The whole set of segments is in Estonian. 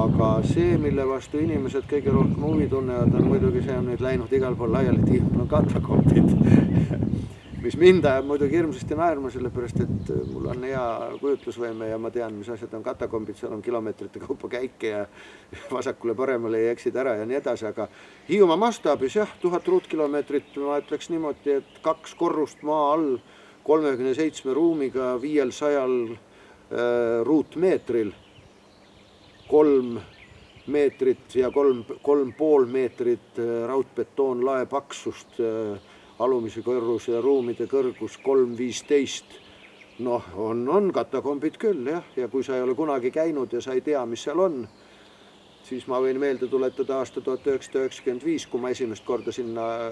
aga see, mille vastu inimesed kõige rohkem huvi tunnevad, on muidugi see on nüüd läinud igal pool laiali, et Hiiumaal on katakombid. Mis mind ajab muidugi hirmsasti naerma, sellepärast, et mul on hea kujutlusvõime ja ma tean, mis asjad on katakombid, seal on kilomeetrite kaupa käike ja vasakule paremale ei eksid ära ja nii edasi, aga Hiiumaa mastaabis jah, 1000 ruutkilomeetrit, ma ütleks niimoodi, et 2 korrust maa all 37 ruumiga 500 ruutmeetril, 3 meetrit ja 3,5 meetrit raudbetoonlae paksust, alumise kõrruse ja ruumide kõrgus 3,15. Noh, on katakombid küll, jah. Ja kui sa ei ole kunagi käinud ja sa ei tea, mis seal on, siis ma võin meelde tuletada aasta 1995, kui ma esimest korda sinna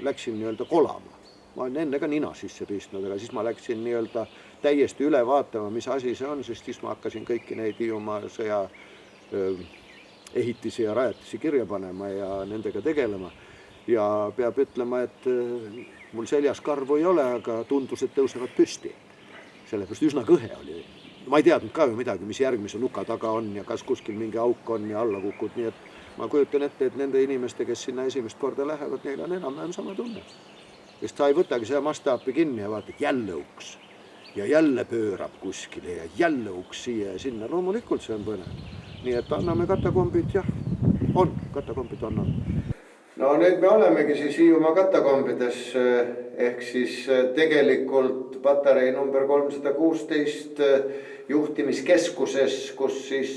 läksin nii-öelda kolama. Ma olen enne ka nina sisse pistnud, aga siis ma läksin nii-öelda täiesti üle vaatama, mis asi see on, sest siis ma hakkasin kõiki neid Hiiumaa sõja ehitisi ja rajatisi kirja panema ja nendega tegelema. Ja peab ütlema, et mul seljas karvu ei ole, aga tundus, et tõusevad püsti. Sellepärast üsna kõhe oli. Ma ei teadnud ka ju midagi, mis järgmise nuka taga on ja kas kuskil mingi auk on ja alla kukud. Nii et ma kujutan ette, et nende inimeste, kes sinna esimest korda lähevad, neil on enam sama tunne. Sest sa ei võtagi seda mastaapi kinni ja vaatad jälle uks. Ja jälle pöörab kuskile ja jälle uks siia ja sinna. Loomulikult see on põnev. Nii et anname katakombid, jah, katakombid on. No nüüd me olemegi siis Hiiumaa katakombides, ehk siis tegelikult patarei number 316 juhtimiskeskuses, kus siis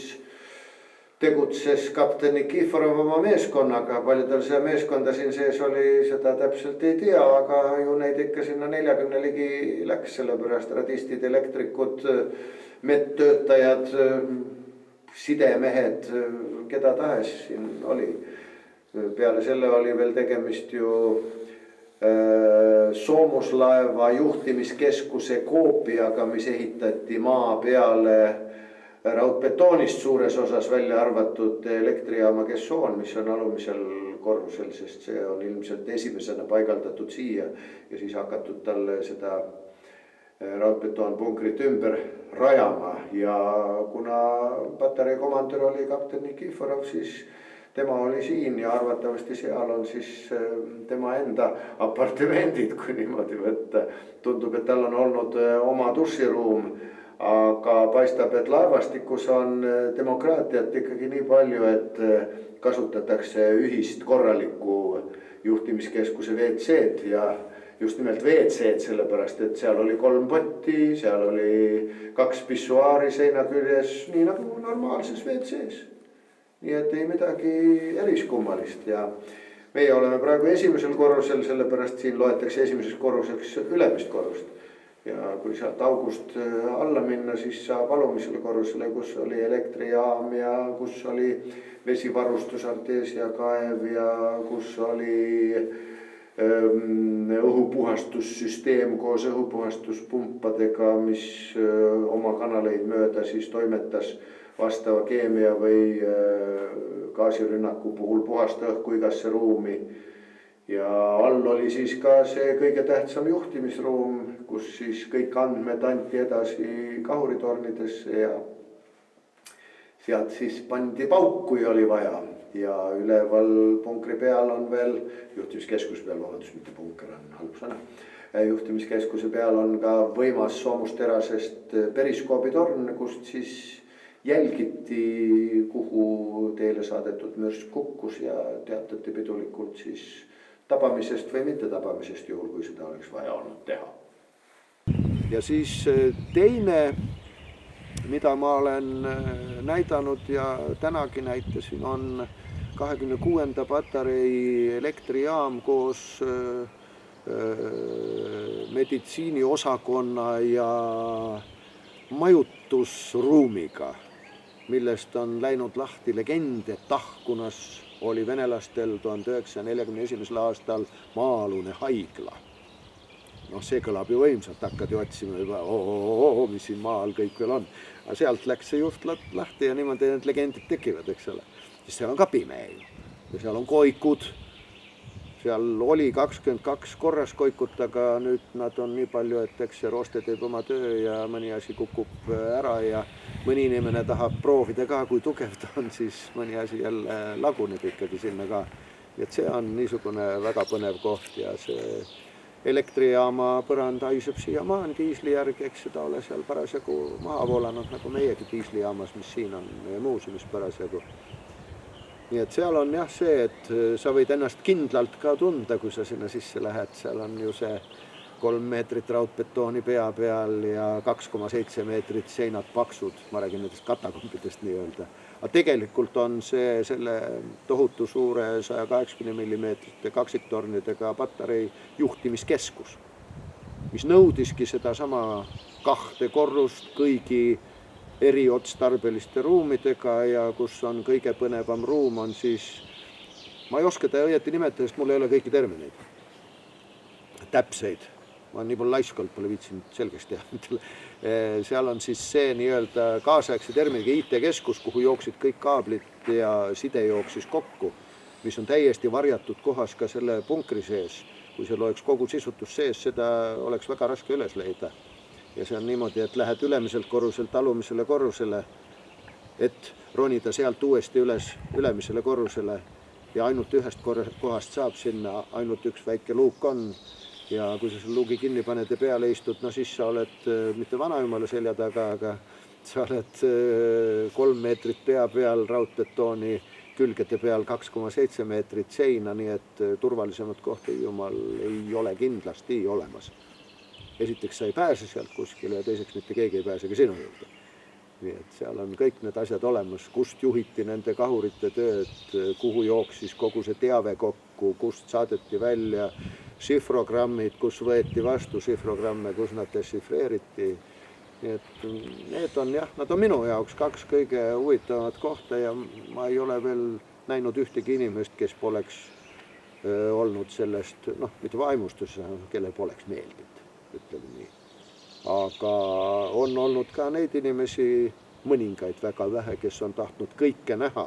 tegutses kapten Nikiforov oma meeskonnaga. Paljudel see meeskonda siin sees oli, seda täpselt ei tea, aga ju neid ikka sinna 40 ligi läks, sellepärast radistid, elektrikud, medtöötajad, sidemehed, keda tahes siin oli. Peale selle oli veel tegemist ju soomuslaeva juhtimiskeskuse koopiaga, mis ehitati maa peale raudbetoonist suures osas välja arvatud elektrijaama kessoon, mis on alumisel korrusel, sest see on ilmselt esimesena paigaldatud siia ja siis hakatud talle seda raudbetoonpunkrit ümber rajama. Ja kuna patarei komandör oli kapten Nikiforov, siis tema oli siin ja arvatavasti seal on siis tema enda apartamendid, kui niimoodi võtta. Tundub, et tal on olnud oma duširuum, aga paistab, et laevastikus on demokraatiat ikkagi nii palju, et kasutatakse ühist korralikku juhtimiskeskuse WC-d ja just nimelt WC-d, sellepärast, et seal oli 3 potti, seal oli 2 pissuaari seina küljes, nii nagu normaalses WC-s. Nii et ei midagi eriskummalist ja meie oleme praegu esimesel korrusel, sellepärast siin loetakse esimeseks korruseks ülemist korrust. Ja kui sealt august alla minna, siis saab alumisele korrusele, kus oli elektrijaam ja kus oli vesivarustus, arteesiakaev ja kus oli õhupuhastussüsteem koos õhupuhastuspumpadega, mis oma kanaleid mööda siis toimetas vastava keemia või gaasirünnaku puhul puhasta õhku igasse ruumi. Ja all oli siis ka see kõige tähtsam juhtimisruum, kus siis kõik andmed anti edasi kahuritornidesse ja sealt siis pandi pauk, kui oli vaja. Ja üleval punkri peal on veel, juhtimiskeskuse peal, vabandust, mitte punker on halb sõna. Juhtimiskeskuse peal on ka võimas soomusterasest periskoobitorn, kust siis jälgiti, kuhu teile saadetud mürs kukkus ja teatati pidulikult siis tabamisest või mitte tabamisest juhul, kui seda oleks vaja olnud teha. Ja siis teine, mida ma olen näidanud ja tänagi näitasin, on 26. patarei elektrijaam koos meditsiiniosakonna ja majutusruumiga, millest on läinud lahti legend, et Tahkunas oli venelastel 1941. aastal maa-alune haigla. Noh, see kõlab ju võimsalt, hakkad ju otsima juba, mis siin maa all kõik veel on. Aga sealt läks see juht lahti ja niimoodi need legendid tekivad, eks ole. Sest seal on ka pime ju. Ja seal on koikud, seal oli 22 korraskoikut, aga nüüd nad on nii palju, et eks see rooste teeb oma töö ja mõni asi kukub ära ja mõni inimene tahab proovida ka, kui tugev ta on, siis mõni asi jälle laguneb ikkagi sinna ka. Et see on niisugune väga põnev koht ja see elektrijaama põrand haiseb siiamaani diisli järgi, eks seda ole seal parasjagu maha voolanud, nagu meiegi diislijaamas, mis siin on meie muuseumis parasjagu. Nii et seal on jah see, et sa võid ennast kindlalt ka tunda, kui sa sinna sisse lähed, seal on ju see 3 meetrit raudbetooni pea peal ja 2,7 meetrit seinad paksud, ma räägin nendest katakombidest nii-öelda. Aga tegelikult on see selle tohutu suure 180 mm kaksiktornidega patarei juhtimiskeskus, mis nõudiski seda sama 2 korrust kõigi eriotstarbeliste ruumidega ja kus on kõige põnevam ruum on siis, ma ei oska ta õieti nimetada, sest mul ei ole kõiki termineid, täpseid. Ma nii palju laiskalt pole viitsinud selgeks teha. Seal on siis see nii-öelda kaasaegse terminiga IT-keskus, kuhu jooksid kõik kaablid ja side jooksis kokku, mis on täiesti varjatud kohas ka selle punkri sees. Kui seal oleks kogu sisutus sees, seda oleks väga raske üles leida. Ja see on niimoodi, et lähed ülemiselt korruselt alumisele korrusele, et ronida sealt uuesti ülemisele korrusele ja ainult ühest kohast saab sinna, ainult üks väike luuk on. Ja kui sa selle luugi kinni paned ja peale istud, no siis sa oled mitte vanaümale selja taga, aga sa oled 3 meetrit pea peal raudbetooni, külgede peal 2,7 meetrit seina, nii et turvalisemat kohta Hiiumaal ei ole kindlasti olemas. Esiteks sa ei pääse sealt kuskile ja teiseks mitte keegi ei pääse ka sinu juurde. Nii et seal on kõik need asjad olemas, kust juhiti nende kahurite tööd, kuhu jooksis kogu see teave kokku, kust saadeti välja šifrogrammid, kus võeti vastu šifrogramme, kus nad dešifreeriti. Nii et need on jah, nad on minu jaoks 2 kõige huvitavamat kohta ja ma ei ole veel näinud ühtegi inimest, kes poleks olnud sellest, mitte vaimustus, kellel poleks meeldinud, ütleme nii. Aga on olnud ka neid inimesi, mõningaid väga vähe, kes on tahtnud kõike näha.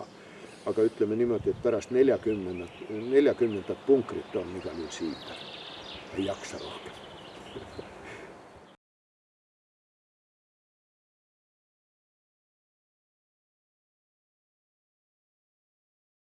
Aga ütleme niimoodi, et pärast 40 punkrit on igal juhul siita. Ei jaksa rohkem.